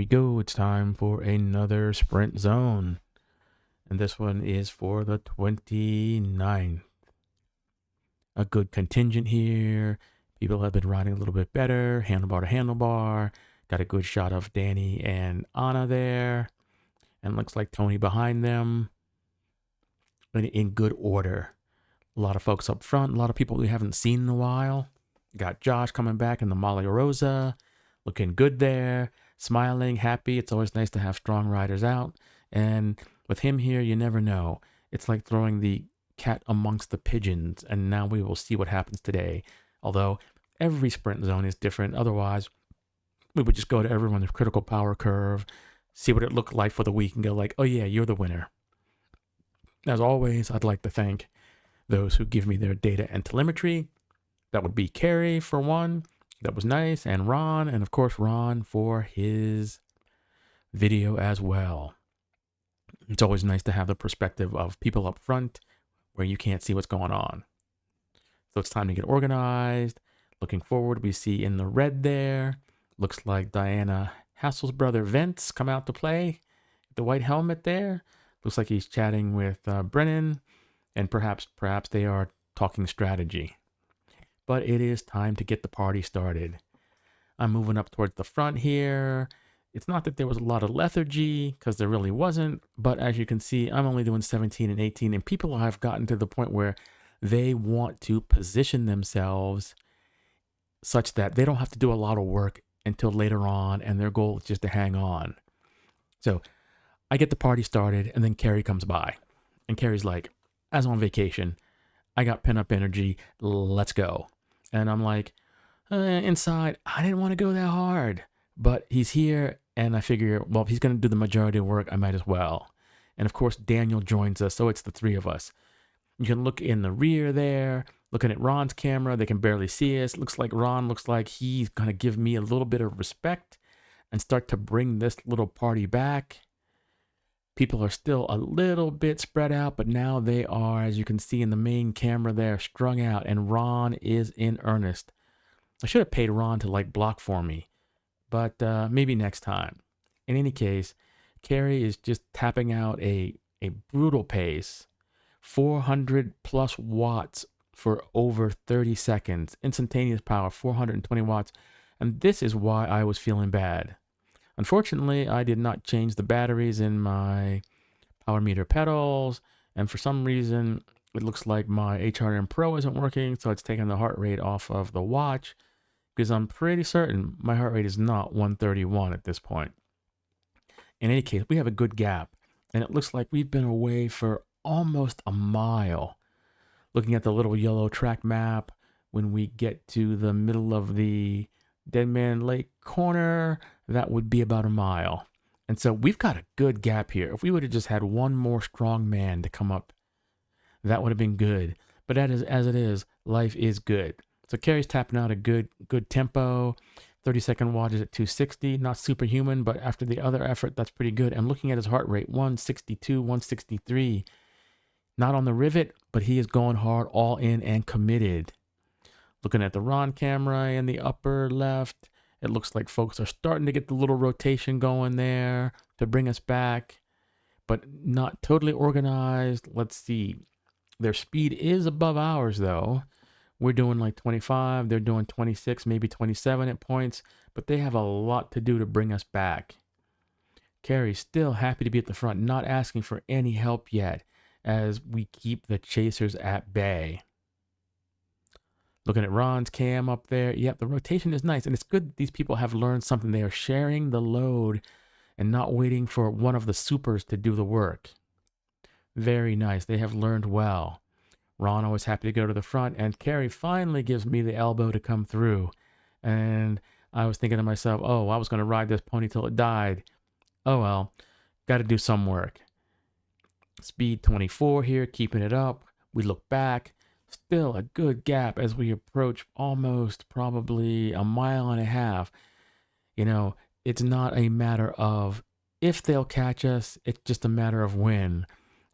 we go. It's time for another sprint zone. And this one is for the 29th. A good contingent here. People have been riding a little bit better. Handlebar to handlebar. Got a good shot of Danny and Anna there. And looks like Tony behind them. In good order. A lot of folks up front. A lot of people we haven't seen in a while. Got Josh coming back in the Molly Rosa. Looking good there. Smiling, happy. It's always nice to have strong riders out. And with him here, you never know. It's like throwing the cat amongst the pigeons. And now we will see what happens today. Although every sprint zone is different. Otherwise, we would just go to everyone's critical power curve, see what it looked like for the week and go like, oh yeah, you're the winner. As always, I'd like to thank those who give me their data and telemetry. That would be Carrie for one. That was nice. And Ron, and of course Ron for his video as well. It's always nice to have the perspective of people up front where you can't see what's going on. So it's time to get organized. Looking forward, we see in the red there, looks like Diana Hassel's brother Vince come out to play. The white helmet there. Looks like he's chatting with Brennan, and perhaps they are talking strategy. But it is time to get the party started. I'm moving up towards the front here. It's not that there was a lot of lethargy, because there really wasn't, but as you can see, I'm only doing 17 and 18, and people have gotten to the point where they want to position themselves such that they don't have to do a lot of work until later on, and their goal is just to hang on. So I get the party started, and then Carrie comes by. And Carrie's like, as on vacation, I got pent-up energy, let's go. And I'm like, inside, I didn't want to go that hard. But he's here, and I figure, well, if he's going to do the majority of work, I might as well. And of course, Daniel joins us, so it's the three of us. You can look in the rear there, looking at Ron's camera. They can barely see us. Looks like Ron looks like he's going to give me a little bit of respect and start to bring this little party back. People are still a little bit spread out, but now they are, as you can see in the main camera there, strung out, and Ron is in earnest. I should have paid Ron to like block for me, but maybe next time. In any case, Carrie is just tapping out a brutal pace, 400 plus watts for over 30 seconds, instantaneous power, 420 watts, and this is why I was feeling bad. Unfortunately, I did not change the batteries in my power meter pedals, and for some reason, it looks like my HRM Pro isn't working, so it's taking the heart rate off of the watch, because I'm pretty certain my heart rate is not 131 at this point. In any case, we have a good gap, and it looks like we've been away for almost a mile. Looking at the little yellow track map, when we get to the middle of the Dead Man Lake corner, that would be about a mile. And so we've got a good gap here. If we would have just had one more strong man to come up, that would have been good. But as it is, life is good. So Carrie's tapping out a good tempo. 30-second wattage at 260, not superhuman, but after the other effort, that's pretty good. And looking at his heart rate, 162, 163. Not on the rivet, but he is going hard, all in and committed. Looking at the Ron camera in the upper left, it looks like folks are starting to get the little rotation going there to bring us back, but not totally organized. Let's see. Their speed is above ours, though. We're doing like 25. They're doing 26, maybe 27 at points, but they have a lot to do to bring us back. Carrie's still happy to be at the front, not asking for any help yet, as we keep the chasers at bay. Looking at Ron's cam up there. Yep, the rotation is nice. And it's good these people have learned something. They are sharing the load and not waiting for one of the supers to do the work. Very nice. They have learned well. Ron always happy to go to the front. And Carrie finally gives me the elbow to come through. And I was thinking to myself, oh, I was going to ride this pony till it died. Oh, well, got to do some work. Speed 24 here, keeping it up. We look back. Still a good gap as we approach almost probably a mile and a half. You know, it's not a matter of if they'll catch us, it's just a matter of when.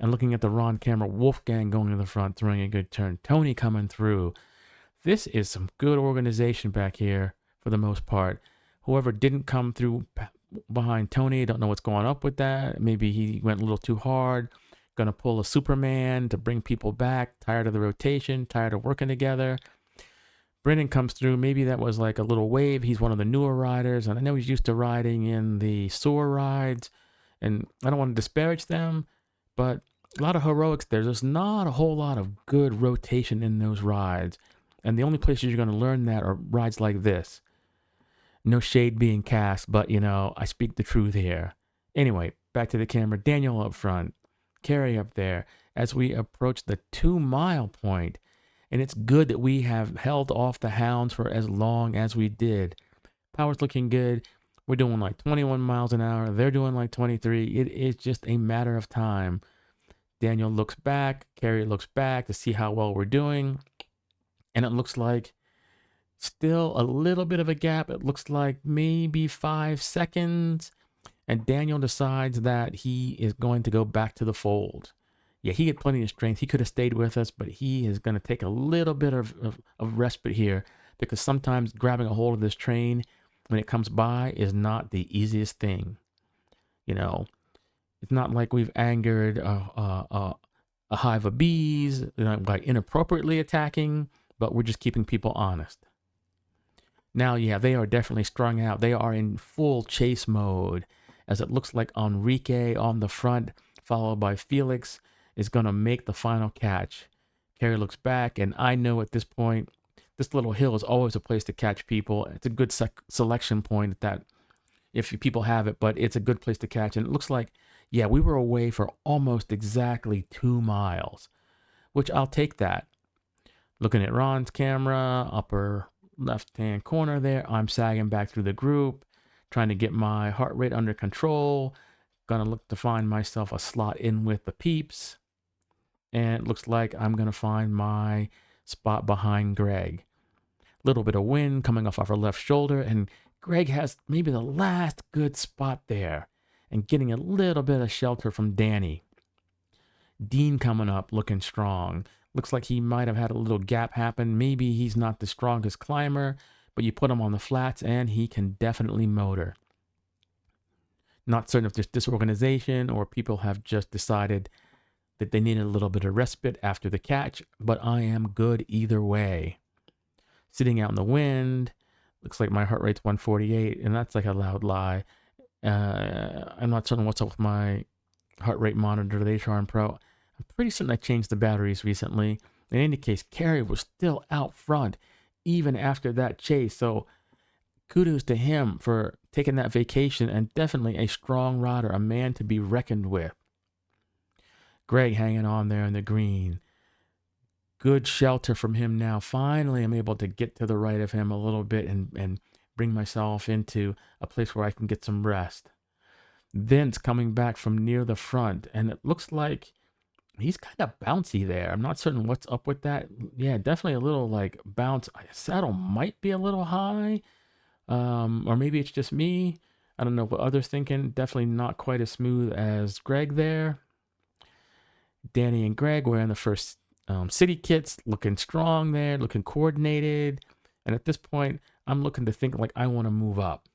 And looking at the Ron camera, Wolfgang going to the front, throwing a good turn. Tony coming through. This is some good organization back here for the most part. Whoever didn't come through behind Tony. Don't know what's going up with that. Maybe he went a little too hard. Gonna pull a Superman to bring people back. Tired of the rotation. Tired of working together. Brendan comes through. Maybe that was like a little wave. He's one of the newer riders, and I know he's used to riding in the sewer rides. And I don't want to disparage them, but a lot of heroics there. There's not a whole lot of good rotation in those rides. And the only places you're going to learn that are rides like this. No shade being cast, but I speak the truth here. Anyway, back to the camera. Daniel up front. Carrie up there as we approach the 2-mile point. And it's good that we have held off the hounds for as long as we did. Power's looking good. We're doing like 21 miles an hour. They're doing like 23. It is just a matter of time. Daniel looks back. Carrie looks back to see how well we're doing. And it looks like still a little bit of a gap. It looks like maybe 5 seconds. And Daniel decides that he is going to go back to the fold. Yeah, he had plenty of strength. He could have stayed with us, but he is going to take a little bit of respite here, because sometimes grabbing a hold of this train when it comes by is not the easiest thing. It's not like we've angered a hive of bees by inappropriately attacking, but we're just keeping people honest. Now, yeah, they are definitely strung out. They are in full chase mode, as it looks like Enrique on the front, followed by Felix, is going to make the final catch. Carrie looks back, and I know at this point, this little hill is always a place to catch people. It's a good selection point that if people have it, but it's a good place to catch. And it looks like, yeah, we were away for almost exactly 2 miles, which I'll take that. Looking at Ron's camera, upper left-hand corner there, I'm sagging back through the group, trying to get my heart rate under control. Gonna look to find myself a slot in with the peeps. And it looks like I'm going to find my spot behind Greg. Little bit of wind coming off our left shoulder, and Greg has maybe the last good spot there and getting a little bit of shelter from Danny. Dean coming up looking strong. Looks like he might have had a little gap happen. Maybe he's not the strongest climber, but you put him on the flats and he can definitely motor. Not certain if there's disorganization or people have just decided that they needed a little bit of respite after the catch, but I am good either way. Sitting out in the wind, looks like my heart rate's 148, and that's like a loud lie. I'm not certain what's up with my heart rate monitor, the HRM Pro. I'm pretty certain I changed the batteries recently. In any case, Carrie was still out front even after that chase, so kudos to him for taking that vacation, and definitely a strong rider, a man to be reckoned with. Greg hanging on there in the green. Good shelter from him now. Finally, I'm able to get to the right of him a little bit and bring myself into a place where I can get some rest. Vince coming back from near the front, and it looks like he's kind of bouncy there. I'm not certain what's up with that. Yeah, definitely a little like bounce. Saddle might be a little high, or maybe it's just me. I don't know what others thinking. Definitely not quite as smooth as Greg there. Danny and Greg wearing the first city kits, looking strong there, looking coordinated. And at this point, I'm looking to think like I want to move up.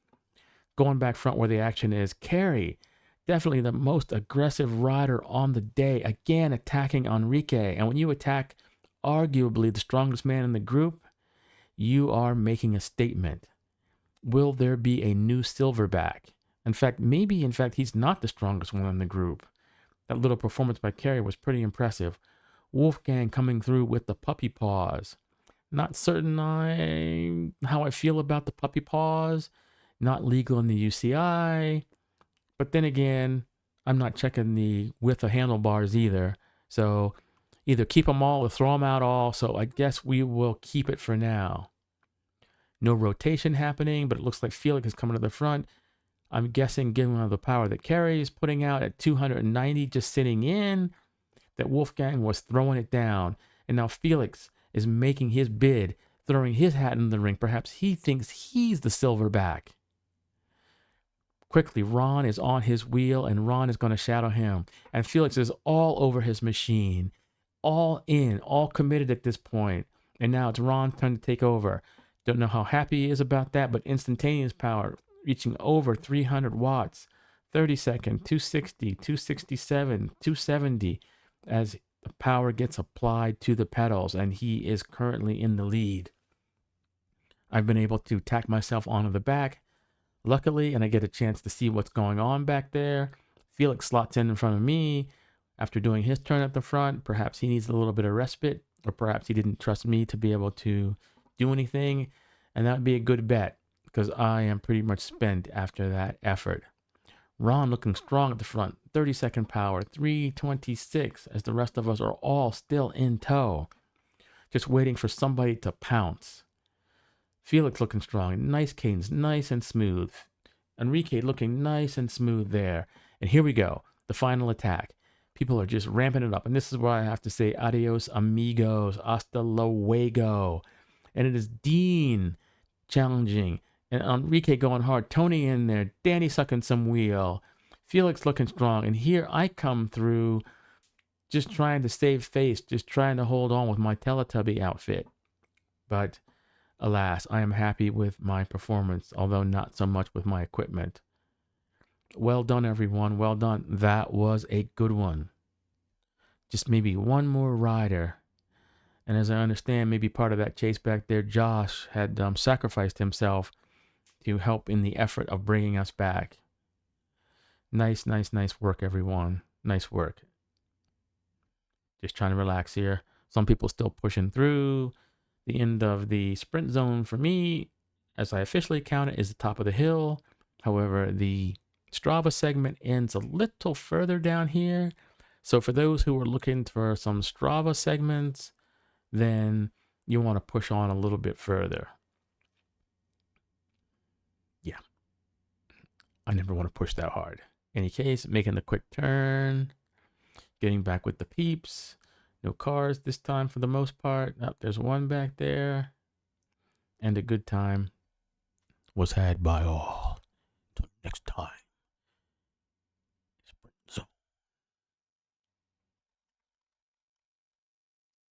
Going back front where the action is, Carrie, definitely the most aggressive rider on the day, again attacking Enrique. And when you attack arguably the strongest man in the group, you are making a statement. Will there be a new silverback? In fact, he's not the strongest one in the group. That little performance by Carrie was pretty impressive. Wolfgang coming through with the puppy paws. Not certain how I feel about the puppy paws. Not legal in the UCI. But then again, I'm not checking the width of handlebars either. So either keep them all or throw them out all. So I guess we will keep it for now. No rotation happening, but it looks like Felix is coming to the front. I'm guessing, given the power that Carrie is putting out at 290, just sitting in, that Wolfgang was throwing it down. And now Felix is making his bid, throwing his hat in the ring. Perhaps he thinks he's the silverback. Quickly, Ron is on his wheel, and Ron is going to shadow him. And Felix is all over his machine, all in, all committed at this point. And now it's Ron's turn to take over. Don't know how happy he is about that, but instantaneous power. reaching over 300 watts, 30-second, 260, 267, 270, as the power gets applied to the pedals, and he is currently in the lead. I've been able to tack myself onto the back, luckily, and I get a chance to see what's going on back there. Felix slots in front of me after doing his turn at the front. Perhaps he needs a little bit of respite, or perhaps he didn't trust me to be able to do anything, and that would be a good bet, because I am pretty much spent after that effort. Ron looking strong at the front, 30-second power, 326, as the rest of us are all still in tow, just waiting for somebody to pounce. Felix looking strong, nice cadence, nice and smooth. Enrique looking nice and smooth there. And here we go, the final attack. People are just ramping it up, and this is where I have to say adios amigos, hasta luego. And it is Dean challenging, and Enrique going hard, Tony in there, Danny sucking some wheel, Felix looking strong, and here I come through just trying to save face, just trying to hold on with my Teletubby outfit. But alas, I am happy with my performance, although not so much with my equipment. Well done, everyone, well done. That was a good one. Just maybe one more rider. And as I understand, maybe part of that chase back there, Josh had sacrificed himself to help in the effort of bringing us back. Nice, nice, nice work, everyone. Nice work. Just trying to relax here. Some people still pushing through. The end of the sprint zone for me, as I officially count it, is the top of the hill. However, the Strava segment ends a little further down here. So for those who are looking for some Strava segments, then you want to push on a little bit further. Yeah, I never want to push that hard. In any case, making the quick turn, getting back with the peeps. No cars this time for the most part. Oh, there's one back there. And a good time was had by all. Till next time. Sprint zone.